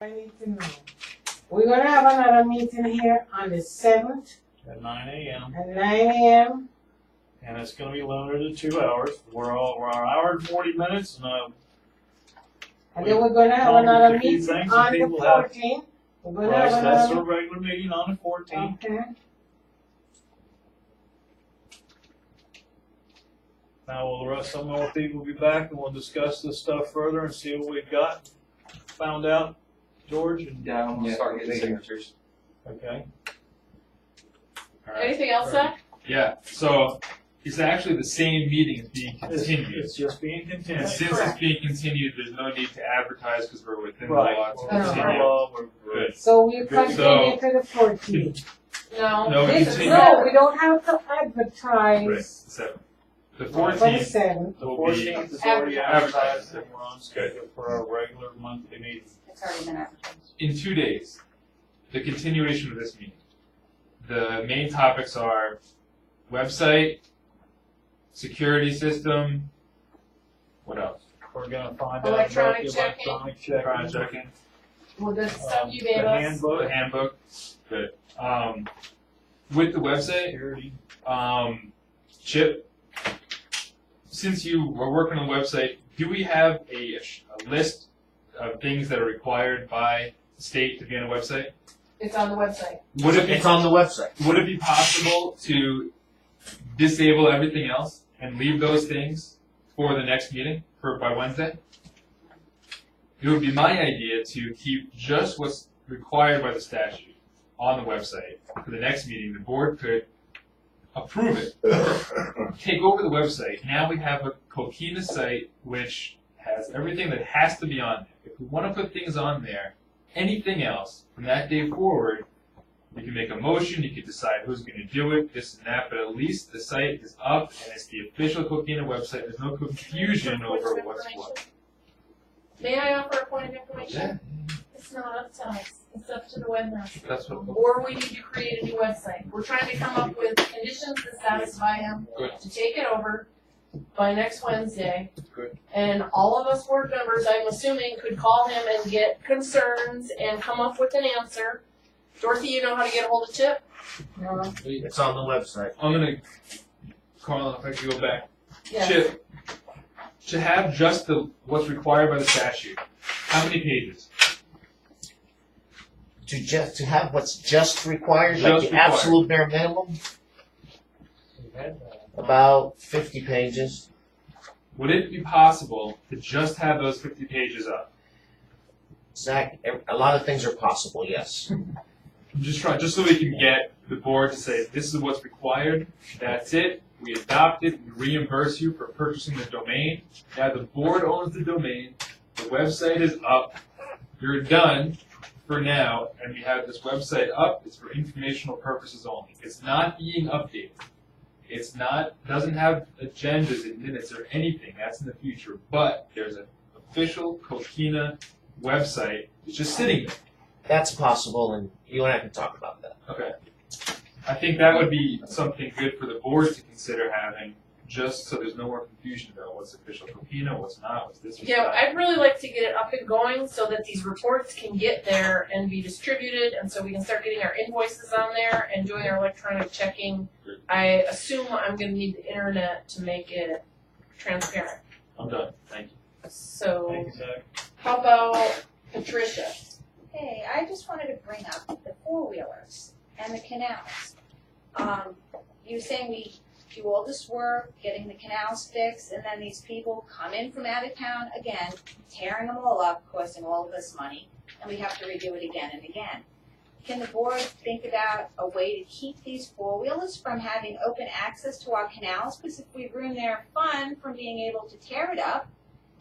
I need to know. We're gonna have another meeting here on the 7th At 9 a.m. at 9 a.m. and it's going to be limited to 2 hours. We're an hour and 40 minutes, And then we're gonna have another meeting on the 14th. We're gonna have that's another. our regular meeting on the 14th. Okay. Now, will the rest some more people be back, and we'll discuss this stuff further and see what we've got found out, George? And Yeah, we'll start getting signatures. okay. All right. Anything else, Zach? Yeah, so it's actually the same meeting is being continued. It's just being And continued. since it's being continued, there's no need to advertise because we're within the Right. law to Oh. continue. We're Good. So we So- continue to the 14th. No. No, we This- continue. No, we don't have to Right, advertise so the for the 14th 7th. The will be 14th is already advertised. advertised, and we're on schedule for our regular monthly meeting. It's already been advertised. in 2 days. The continuation of this meeting. The main topics are website, security system, what else? We're gonna find out about Electronic the checking. electronic checking. Trying to check in. Well, the stuff you gave The us. handbook. The handbook. Good. With the website, Security. Chip, since you were working on the website, do we have a list of things that are required by the state to be on a website? It's on the website. Would it be It's on the website. Would it be possible to disable everything else and leave those things for the next meeting by Wednesday? It would be my idea to keep just what's required by the statute on the website for the next meeting. The board could approve it, take over the website. Now we have a Coquina site which has everything that has to be on there. If we want to put things on there, anything else from that day forward, you can make a motion, you can decide who's going to do it, this and that, but at least the site is up and it's the official Coquina website. There's no confusion over what's what. May I offer a point of information? It's not up to us. It's up to the webmaster. That's what. Or we need to create a new website. We're trying to come up with conditions that satisfy him Good. to take it over by next Wednesday. Good. And all of us board members, I'm assuming, could call him and get concerns and come up with an answer. Dorothy, you know how to get a hold of Chip? No. It's on the website. I'm going to, Carla, if I could go back. Yes. Chip, to have just what's required by the statute, how many pages? To have what's just required, Just like the required. absolute bare minimum, about 50 pages. Would it be possible to just have those 50 pages up? Zach, a lot of things are possible, yes. I'm just trying, just so we can get the board to say, this is what's required, that's it, we adopt it, we reimburse you for purchasing the domain. Now the board owns the domain, the website is up, you're done for now, and we have this website up, it's for informational purposes only. It's not being updated. It's not, doesn't have agendas and minutes or anything, that's in the future, but there's an official Coquina website, it's just sitting there. That's possible, and you and I can talk about that. Okay. I think that would be something good for the board to consider having, just so there's no more confusion about what's official Coquina, what's not, what's this, what's Yeah, that. I'd really like to get it up and going so that these reports can get there and be distributed, and so we can start getting our invoices on there and doing our electronic checking. Good. I assume I'm gonna need the internet to make it transparent. I'm done, thank you. So, Thank you, Zach. how about Patricia? Hey, I just wanted to bring up the four-wheelers and the canals. You were saying we do all this work, getting the canals fixed, and then these people come in from out of town again, tearing them all up, costing all of us money, and we have to redo it again and again. Can the board think about a way to keep these four-wheelers from having open access to our canals? Because if we ruin their fun from being able to tear it up,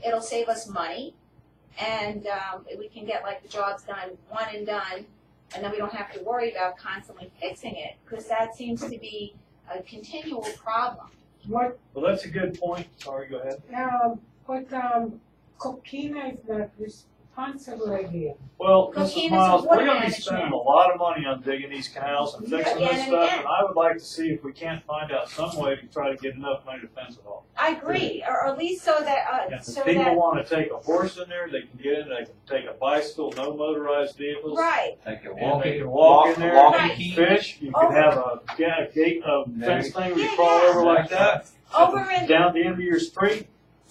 it'll save us money. And we can get like the jobs done, one and done, and then we don't have to worry about constantly fixing it, because that seems to be a continual problem. What, Well, that's a good point. Sorry, go ahead. Coquina is not That's a good idea. Well, Coquina Mrs. is Miles, water we're gonna be management. spending a lot of money on digging these canals and fixing Again this and stuff, again. and I would like to see if we can't find out some way to try to get enough money to fence it off. I agree, or at least so that, And so if people that, wanna take a horse in there, they can get in, they can take a bicycle, no motorized vehicles. right, They can And they can walk in there, walk you and can eat. fish, you can have a gate, a fence thing where you Yeah, crawl yeah. over like that, over in, down the end of your street,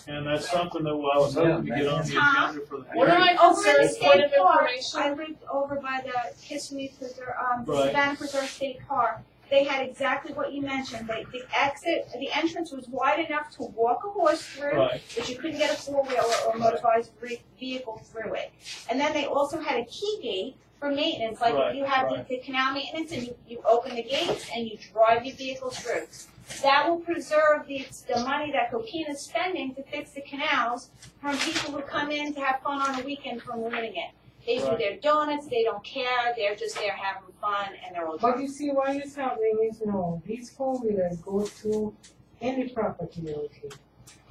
and that's something that I was hoping to get on the Tom, agenda for the One of hearing. my over in the concerns, point state of park, information, I lived over by the Kissimmee Preserve, Right. Savannah Preserve State Park. They had exactly what you mentioned, the entrance was wide enough to walk a horse through, Right, but you couldn't get a four-wheeler or motorized vehicle through it. And then they also had a key gate for maintenance, like Right, if you have right. the canal maintenance and you open the gates and you drive your vehicle through. That will preserve the money that Coquina's spending to fix the canals from people who come in to have fun on a weekend from ruining it. They do Right. their donuts, they don't care, they're just there having fun, and they're all But drunk. you see, why it's happening is no, these four-wheelers go to any property okay.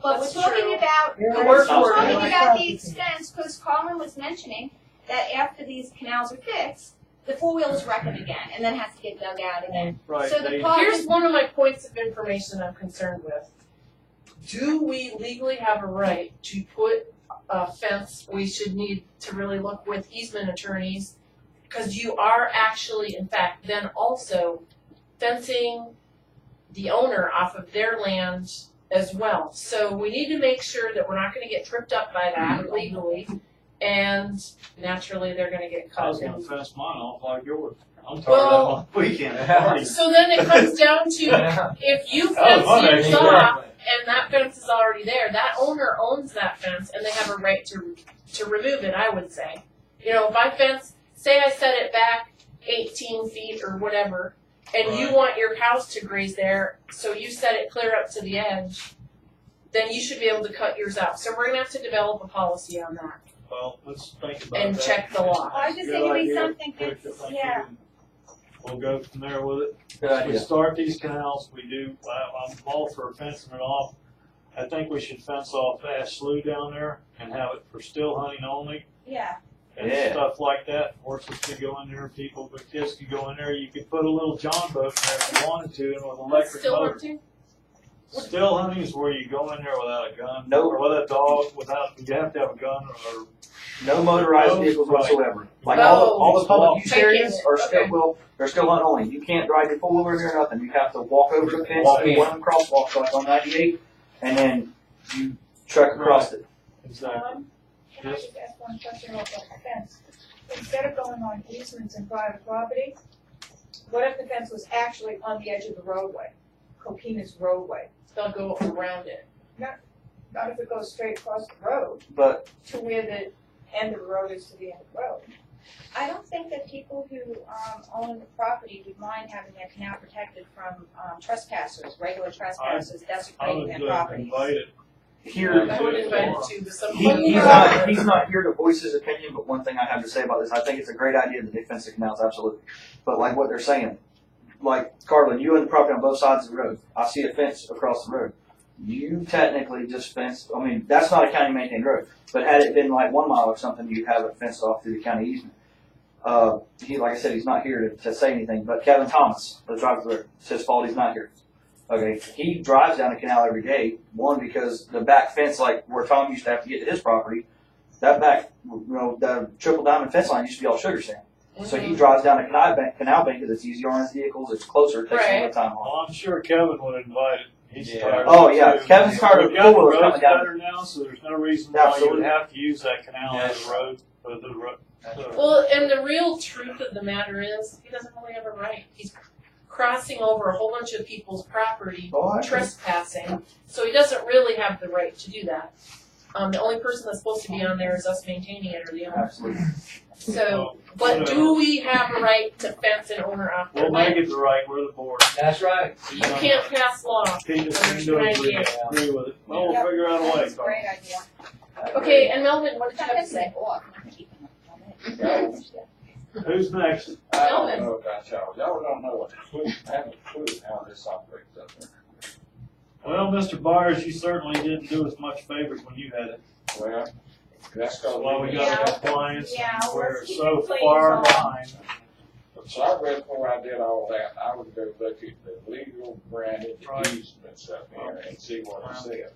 But we're That's talking true. about, They're we're work right for it. talking on about the property. expense, because Carmen was mentioning that after these canals are fixed, the four-wheelers wreck them again, and then has to get dug out again. right, So the they, park here's is, one of my points of information I'm concerned with. Do we legally have a right to put a fence? We should need to really look with easement attorneys, because you are actually, in fact, then also fencing the owner off of their land as well. So we need to make sure that we're not gonna get tripped up by that legally, and naturally, they're gonna get I was caught. gonna fence mine off like yours. I'm tired Well- of that weekend party. So then it comes down to, if you That was fence fun, yours actually. off, and that fence is already there, that owner owns that fence, and they have a right to remove it, I would say. You know, if I fence, say I set it back 18 feet or whatever, and you Right. want your house to graze there, so you set it clear up to the edge, then you should be able to cut yours out. So we're gonna have to develop a policy on that Well, let's think about and that. check the law. I just Good think it'd be idea. something Quick, that's, I think yeah. We'll go from there with it. Good If we idea. start these canals, we do, I'm all for fencing it off. I think we should fence off Ash Slough down there and have it for still hunting only Yeah, and Yeah. stuff like that. Horses could go in there, people, but kids could go in there. You could put a little John boat in there if you wanted to and with electric Still motor. hunting? Still hunting is where you go in there without a gun. Nope. Or with a dog, you have to have a gun or, No motorized No, vehicles right. whatsoever. Like No. all the public use Taking areas it, are still, okay. well, they're still hunt only. You can't drive your four wheeler here or nothing. You have to walk over the fence, Walk do in. one of them crosswalks like on 98, and then you trek across it. exactly. Can I just ask one question about the fence? Instead of going on easements and private property, what if the fence was actually on the edge of the roadway, Coquina's roadway? They'll go around it. Not if it goes straight across the road But to where the end of the road is to the end of the road. I don't think that people who own the property would mind having their canal protected from trespassers, regular trespassers I desecrating would their properties. invite it. here, I would invite it too, but some. he's not here to voice his opinion, but one thing I have to say about this, I think it's a great idea that they fence the canals, absolutely. But like what they're saying, like Carlin, you own the property on both sides of the road. I see a fence across the road. You technically just fenced, I mean, that's not a county maintained road, but had it been like 1 mile or something, you'd have it fenced off through the county easement. Like I said, he's not here to say anything, but Kevin Thomas, the driver of the road, it's his fault he's not here. Okay, he drives down the canal every day, one, because the back fence, like where Tom used to have to get to his property, that back, the triple diamond fence line used to be all sugar sand. So he drives down the canal bank because it's easier on his vehicles, it's closer, it takes a little time off. Well, I'm sure Kevin would invite it. He's Yeah. tired. Oh, of it, yeah. too. Kevin's tired of We've got the four-wheelers roads coming down. better now, so there's no reason why you Absolutely. would have to use that canal as a road, for the road. Well, and the real truth of the matter is, he doesn't really have a right. He's crossing over a whole bunch of people's property, Oh, I agree. trespassing, so he doesn't really have the right to do that. The only person that's supposed to be on there is us maintaining it or the owner. Absolutely. So, but do we have a right to fence an owner off their We'll make land? it the right, we're the board. That's right. You can't pass law. He just seemed to agree with it. Well, we'll figure out a way. That's a great idea. Okay, and Melvin, what did you have to say? Who's next? I don't know about y'all. Y'all don't know what, have a clue how this operates up there. Well, Mr. Byers, you certainly didn't do us much favors when you had it. Well, That's That's cause why we got compliance, Yeah, we're let's keep so it clean, far so- behind. So I read before I did all that, I would go look at the legal granted Right. easements up here and see what it says.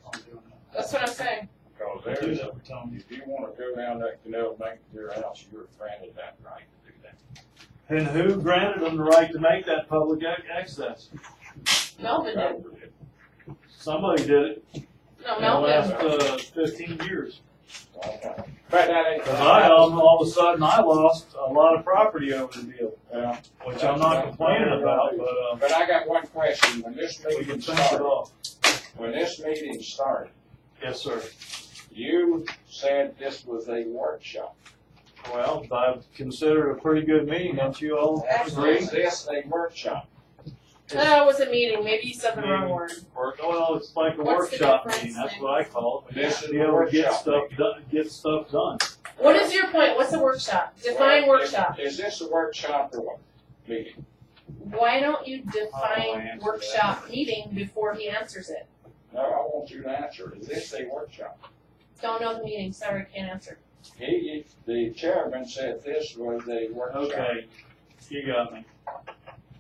That's what I'm saying. Cause Do there's, that, we're telling you. if you wanna go down that canal and make your house, you're granted that right to do that. And who granted them the right to make that public access? Melvin did. Somebody did it No, in the Melvin. last 15 years. Okay. But that ain't. Because all of a sudden, I lost a lot of property over the deal, Yeah. which I'm not complaining about, but But I got one question, when this we meeting can fence it started, off. when this meeting started, Yes, sir. you said this was a workshop. Well, I consider it a pretty good meeting, don't you all agree? Is this a workshop? No, it was a meeting. Maybe you said the wrong word. Well, it's like a What's the workshop difference, meeting, that's then? what I call it. This is Be a able to get workshop stuff meeting. done, get stuff done. What is your point? What's a workshop? Define Well, workshop. Is this a workshop or what? Meeting? Why don't you I define answer workshop meeting before he answers it? No, I want you to answer, is this a workshop? Don't know the meaning. Sorry, can't answer. The chairman said this was a workshop. Okay, you got me.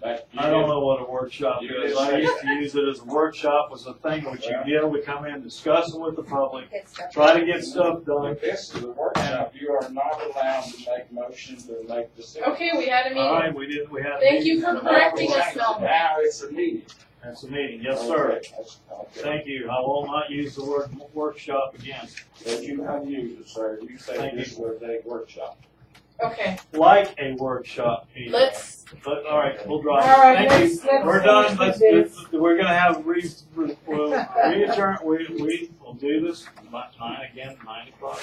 But you I don't didn't- know what a workshop You is. didn't I say used to use it as a workshop, was a thing which you Yeah. be able to come in, discuss it with the public, Get stuff try to get stuff done. If this is a workshop, you are not allowed to make motions or make decisions. Okay, we had a All meeting. right, we had a Thank you meeting. for correcting us, Melvin. Now it's a meeting. That's a meeting, yes, sir. Okay, that's- okay. Thank you. I will not use the word workshop again. But you have used it, sir. You said Thank this was a workshop. Okay, Like a workshop meeting. let's, But, all right, we'll drop it. All right, Thank let's- you. let's We're done. finish Let's, with this. we're gonna have we'll readjourn, we will do this about 9 o'clock,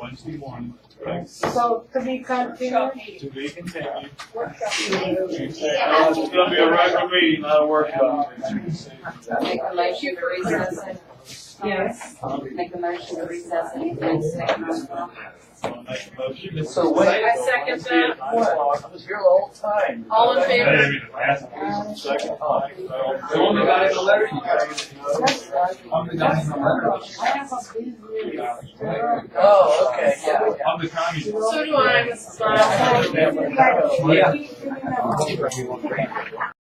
Wednesday morning. Correct? So, to be continued. To be continued. Workshop. It's gonna be a regular meeting, not a workshop. Make a motion to recess it. yes. Make a motion to recess it. Next segment. Wanna make a motion? So what- I second that. I was here the whole time. All in favor? Second. The only guy in the letter you guys. I'm the guy in the letter. I have a business. Oh, okay, yeah. I'm the county. So do I, Mrs. Miles. Yeah. Yeah.